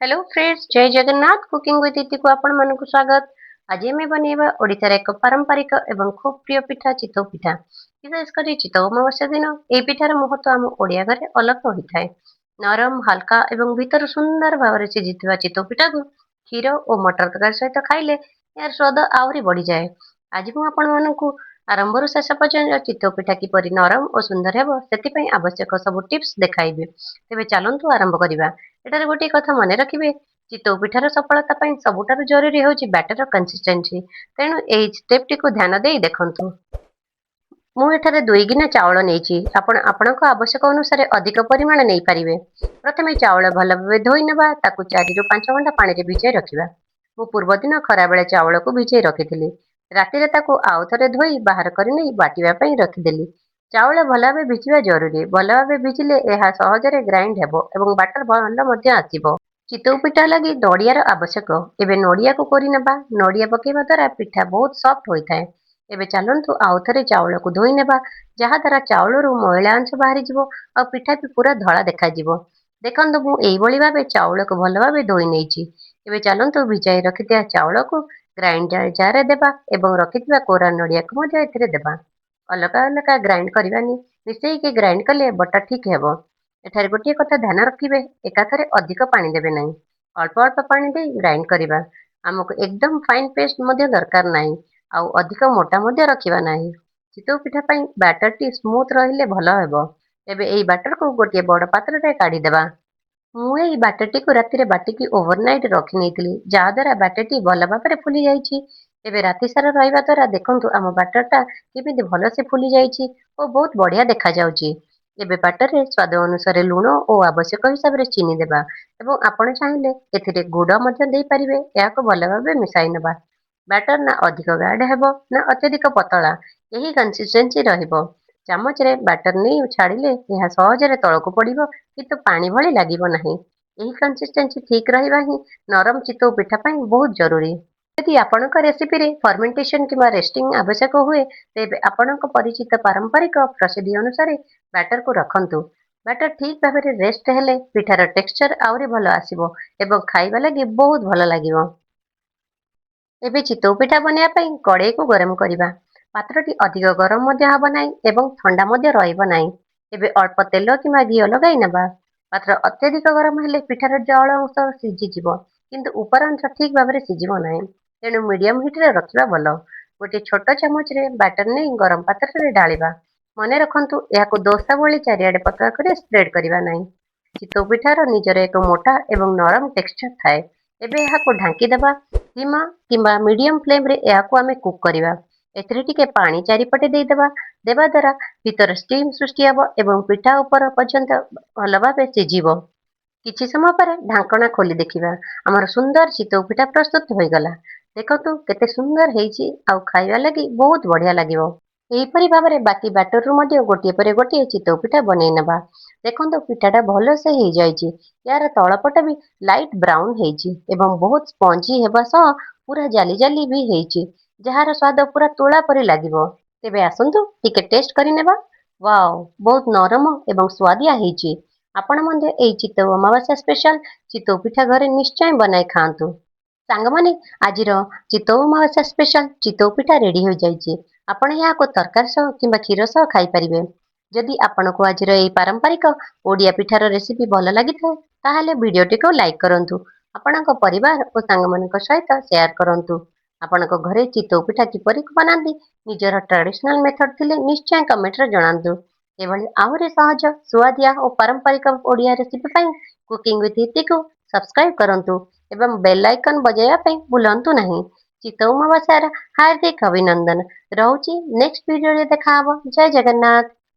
Hello friends, जय Jagannath. Cooking with इति को आपण मानक स्वागत। आज आम बनवा ओडिशार एक पारंपरिक एवं खूब प्रिय पिठा चितौ पिठा। विशेषकर चितौ अमावस्या दिन यह पिठार महत्व आम ओडिया घरे अलग होता है। नरम हल्का एवं भीतर सुंदर भाव सिझा चितौ पिठा को क्षीर और मटर तरकारी सहित खाइले यार स्वाद आहरी बढ़ी जाए। आज मुझे आरंभ शेष पर्यटन चितौ पिठा किपरि नरम और सुंदर हेब से आवश्यक सब टिप्स देखाइबे। तेबे चलंतु आरंभ करिबा। एटारे गोटे कथा मन रखिए, चितौ पिठार सफलता सबुठारु जरूरी होची बैटर कंसिस्टेंसी। तेणु एई स्टेप टी को ध्यान देई देखंतु। ମୁଁ ଏଠାରେ 2 ଗିନା ଚାଉଳ ନେଇଛି। ଆପଣ ଆପଣଙ୍କ ଆବଶ୍ୟକ ଅନୁସାରେ ଅଧିକ ପରିମାଣ ନେଇପାରିବେ। ପ୍ରଥମେ ଚାଉଳ ଭଲ ଭାବେ ଧୋଇ ନେବା, ତାକୁ 4 ରୁ 5 ଘଣ୍ଟା ପାଣିରେ ଭିଜାଇ ରଖିବା। ମୁଁ ପୂର୍ବ ଦିନ ଖରାବେଳେ ଚାଉଳକୁ ଭିଜାଇ ରଖିଥିଲି। ରାତିରେ ତାକୁ ଆଉ ଥରେ ଧୋଇ ବାହାର କରି ନେଇ ବାଟିବା ପାଇଁ ରଖିଦେଲି। ଚାଉଳ ଭଲ ଭାବେ ଭିଜିବା ଜରୁରୀ। ଭଲ ଭାବେ ଭିଜିଲେ ଏହା ସହଜରେ ଗ୍ରାଇଣ୍ଡ ହେବ ଏବଂ ବାଟର ଭଲ ମଧ୍ୟ ଆସିବ। ଚିତଉ ପିଠା ଲାଗି ନଡ଼ିଆର ଆବଶ୍ୟକ। ଏବେ ନଡ଼ିଆକୁ କୋରି ନେବା। ନଡ଼ିଆ ପକାଇବା ଦ୍ୱାରା ପିଠା ବହୁତ ସଫ୍ଟ ହୋଇଥାଏ। ଏବେ ଚାଲନ୍ତୁ ଆଉ ଥରେ ଚାଉଳକୁ ଧୋଇ ନେବା, ଯାହାଦ୍ୱାରା ଚାଉଳରୁ ମଇଳା ଅଂଶ ବାହାରିଯିବ ଆଉ ପିଠା ବି ପୁରା ଧଳା ଦେଖାଯିବ। ଦେଖନ୍ତୁ, ମୁଁ ଏଇଭଳି ଭାବେ ଚାଉଳକୁ ଭଲ ଭାବେ ଧୋଇ ନେଇଛି। ଏବେ ଚାଲନ୍ତୁ ଭିଜାଇ ରଖିଥିବା ଚାଉଳକୁ ଗ୍ରାଇଣ୍ଡର ଜାରରେ ଦେବା ଏବଂ ରଖିଥିବା କୋରା ନଡ଼ିଆକୁ ମଧ୍ୟ ଏଥିରେ ଦେବା। ଅଲଗା ଅଲଗା ଗ୍ରାଇଣ୍ଡ କରିବାନି, ମିଶେଇକି ଗ୍ରାଇଣ୍ଡ କଲେ ବଟା ଠିକ୍ ହେବ। ଏଠାରେ ଗୋଟିଏ କଥା ଧ୍ୟାନ ରଖିବେ, ଏକାଥରେ ଅଧିକ ପାଣି ଦେବେ ନାହିଁ। ଅଳ୍ପ ଅଳ୍ପ ପାଣି ଦେଇ ଗ୍ରାଇଣ୍ଡ କରିବା। ଆମକୁ ଏକଦମ ଫାଇନ ପେଷ୍ଟ ମଧ୍ୟ ଦରକାର ନାହିଁ, ଆଉ ଅଧିକ ମୋଟା ମଧ୍ୟ ରଖିବା ନାହିଁ। ଚିତଉ ପିଠା ପାଇଁ ବ୍ୟାଟରଟି ସ୍ମୁଥ ରହିଲେ ଭଲ ହେବ। ଏବେ ଏଇ ବ୍ୟାଟରକୁ ଗୋଟିଏ ବଡ଼ ପାତ୍ରରେ କାଢିଦେବା। ମୁଁ ଏଇ ବ୍ୟାଟରଟିକୁ ରାତିରେ ବାଟିକି ଓଭରନାଇଟ ରଖି ନେଇଥିଲି, ଯାହାଦ୍ୱାରା ବ୍ୟାଟରଟି ଭଲ ଭାବରେ ଫୁଲି ଯାଇଛି। ଏବେ ରାତି ସାରା ରହିବା ଦ୍ୱାରା ଦେଖନ୍ତୁ ଆମ ବ୍ୟାଟରଟା କେମିତି ଭଲସେ ଫୁଲି ଯାଇଛି ଓ ବହୁତ ବଢିଆ ଦେଖାଯାଉଛି। ଏବେ ବ୍ୟାଟରରେ ସ୍ୱାଦ ଅନୁସାରେ ଲୁଣ ଓ ଆବଶ୍ୟକ ହିସାବରେ ଚିନି ଦେବା ଏବଂ ଆପଣ ଚାହିଁଲେ ଏଥିରେ ଗୁଡ଼ ମଧ୍ୟ ଦେଇପାରିବେ। ଏହାକୁ ଭଲ ଭାବେ ମିଶାଇ ନେବା। ବ୍ୟାଟର ନା ଅଧିକ ଗାଢ଼ ହେବ ନା ଅତ୍ୟଧିକ ପତଳା, ଏହି କନସିଷ୍ଟେନ୍ସି ରହିବ। ଚାମଚରେ ବ୍ୟାଟର ନେଇ ଛାଡ଼ିଲେ ଏହା ସହଜରେ ତଳକୁ ପଡ଼ିବ, କିନ୍ତୁ ପାଣି ଭଳି ଲାଗିବ ନାହିଁ। ଏହି କନସିଷ୍ଟେନ୍ସି ଠିକ୍ ରହିବା ହିଁ ନରମ ଚିତଉ ପିଠା ପାଇଁ ବହୁତ ଜରୁରୀ। ଯଦି ଆପଣଙ୍କ ରେସିପିରେ ଫର୍ମେଣ୍ଟେସନ କିମ୍ବା ରେଷ୍ଟିଂ ଆବଶ୍ୟକ ହୁଏ, ତେବେ ଆପଣଙ୍କ ପରିଚିତ ପାରମ୍ପରିକ ପ୍ରସିଦ୍ଧି ଅନୁସାରେ ବ୍ୟାଟରକୁ ରଖନ୍ତୁ। ବ୍ୟାଟର ଠିକ୍ ଭାବରେ ରେଷ୍ଟ ହେଲେ ପିଠାର ଟେକ୍ସଚର ଆହୁରି ଭଲ ଆସିବ ଏବଂ ଖାଇବା ଲାଗି ବହୁତ ଭଲ ଲାଗିବ। ଏବେ ଚିତଉ ପିଠା ବନେଇବା ପାଇଁ କଡ଼େଇକୁ ଗରମ କରିବା। ପାତ୍ରଟି ଅଧିକ ଗରମ ମଧ୍ୟ ହେବ ନାହିଁ ଏବଂ ଥଣ୍ଡା ମଧ୍ୟ ରହିବ ନାହିଁ। ଏବେ ଅଳ୍ପ ତେଲ କିମ୍ବା ଘିଅ ଲଗାଇ ନେବା। ପାତ୍ର ଅତ୍ୟଧିକ ଗରମ ହେଲେ ପିଠାର ଜଳ ଅଂଶ ସିଝିଯିବ, କିନ୍ତୁ ଉପର ଅଂଶ ଠିକ୍ ଭାବରେ ସିଝିବ ନାହିଁ। ତେଣୁ ମିଡିୟମ ହିଟରେ ରଖିବା ଭଲ। ଗୋଟେ ଛୋଟ ଚାମଚରେ ବ୍ୟାଟର ନେଇ ଗରମ ପାତ୍ରରେ ଢାଳିବା। ମନେ ରଖନ୍ତୁ, ଏହାକୁ ଦୋସା ଭଳି ଚାରିଆଡେ ପତଳା କରି ସ୍ପ୍ରେଡ୍ କରିବା ନାହିଁ। ଚିତଉ ପିଠାର ନିଜର ଏକ ମୋଟା ଏବଂ ନରମ ଟେକ୍ସଚର ଥାଏ। ଏବେ ଏହାକୁ ଢାଙ୍କି ଦେବା। ଧିମା କିମ୍ବା ମିଡିୟମ ଫ୍ଲେମ୍ରେ ଏହାକୁ ଆମେ କୁକ୍ କରିବା। ଏଥିରେ ଟିକେ ପାଣି ଚାରିପଟେ ଦେବା ଦ୍ୱାରା ଭିତରେ ଷ୍ଟିମ୍ ସୃଷ୍ଟି ହେବ ଏବଂ ପିଠା ଉପର ପର୍ଯ୍ୟନ୍ତ ଭଲ ଭାବେ ସିଝିବ। କିଛି ସମୟ ପରେ ଢାଙ୍କଣା ଖୋଲି ଦେଖିବା। ଆମର ସୁନ୍ଦର ଚିତଉ ପିଠା ପ୍ରସ୍ତୁତ ହୋଇଗଲା। ଦେଖନ୍ତୁ କେତେ ସୁନ୍ଦର ହେଇଛି ଆଉ ଖାଇବା ଲାଗି ବହୁତ ବଢିଆ ଲାଗିବ। ଏହିପରି ଭାବରେ ବାକି ବ୍ୟାଟରରୁ ମଧ୍ୟ ଗୋଟିଏ ପରେ ଗୋଟିଏ ଚିତଉ ପିଠା ବନେଇ ନେବା। ଦେଖନ୍ତୁ ପିଠାଟା ଭଲସେ ହେଇଯାଇଛି। ଏହାର ତଳପଟ ବି ଲାଇଟ୍ ବ୍ରାଉନ ହେଇଛି ଏବଂ ବହୁତ ସ୍ପଞ୍ଜି ହେବା ସହ ପୁରା ଜାଲି ଜାଲି ବି ହେଇଛି, ଯାହାର ସ୍ୱାଦ ପୁରା ତୁଳା ପରି ଲାଗିବ। ତେବେ ଆସନ୍ତୁ ଟିକେ ଟେଷ୍ଟ କରିନେବା। ୱାଓ, ବହୁତ ନରମ ଏବଂ ସୁଆଦିଆ ହେଇଛି। ଆପଣ ମଧ୍ୟ ଏଇ ଚିତଉ ଅମାବାସ୍ୟା ସ୍ପେଶାଲ ଚିତଉ ପିଠା ଘରେ ନିଶ୍ଚୟ ବନାଇ ଖାଆନ୍ତୁ। ସାଙ୍ଗମାନେ, ଆଜିର ଚିତଉ ଅମାବାସ୍ୟା ସ୍ପେଶାଲ ଚିତଉ ପିଠା ରେଡି ହୋଇଯାଇଛି। ଆପଣ ଏହାକୁ ତରକାରୀ ସହ କିମ୍ବା କ୍ଷୀର ସହ ଖାଇପାରିବେ। ଯଦି ଆପଣଙ୍କୁ ଆଜିର ଏହି ପାରମ୍ପରିକ ଓଡ଼ିଆ ପିଠାର ରେସିପି ଭଲ ଲାଗିଥାଏ, ତାହେଲେ ଭିଡିଓଟିକୁ ଲାଇକ୍ କରନ୍ତୁ। ଆପଣଙ୍କ ପରିବାର ଓ ସାଙ୍ଗମାନଙ୍କ ସହିତ ସେୟାର କରନ୍ତୁ। ଆପଣଙ୍କ ଘରେ ଚିତଉ ପିଠା କିପରି ବନାନ୍ତି, ନିଜର ଟ୍ରାଡିସନାଲ ମେଥଡ ଥିଲେ ନିଶ୍ଚୟ କମେଣ୍ଟରେ ଜଣାନ୍ତୁ। ଏଭଳି ଆହୁରି ସହଜ, ସୁଆଦିଆ ଓ ପାରମ୍ପରିକ ଓଡ଼ିଆ ରେସିପି ପାଇଁ କୁକିଂ ୱିଥ୍ ଇତିକୁ ସବସ୍କ୍ରାଇବ କରନ୍ତୁ ଏବଂ ବେଲ୍ ଆଇକନ୍ ବଜାଇବା ପାଇଁ ଭୁଲନ୍ତୁ ନାହିଁ। ଚିତଉ ଅମାବାସ୍ୟାର ହାର୍ଦ୍ଦିକ ଅଭିନନ୍ଦନ। ରହୁଛି, ନେକ୍ସଟ ଭିଡିଓରେ ଦେଖାହବ। ଜୟ ଜଗନ୍ନାଥ।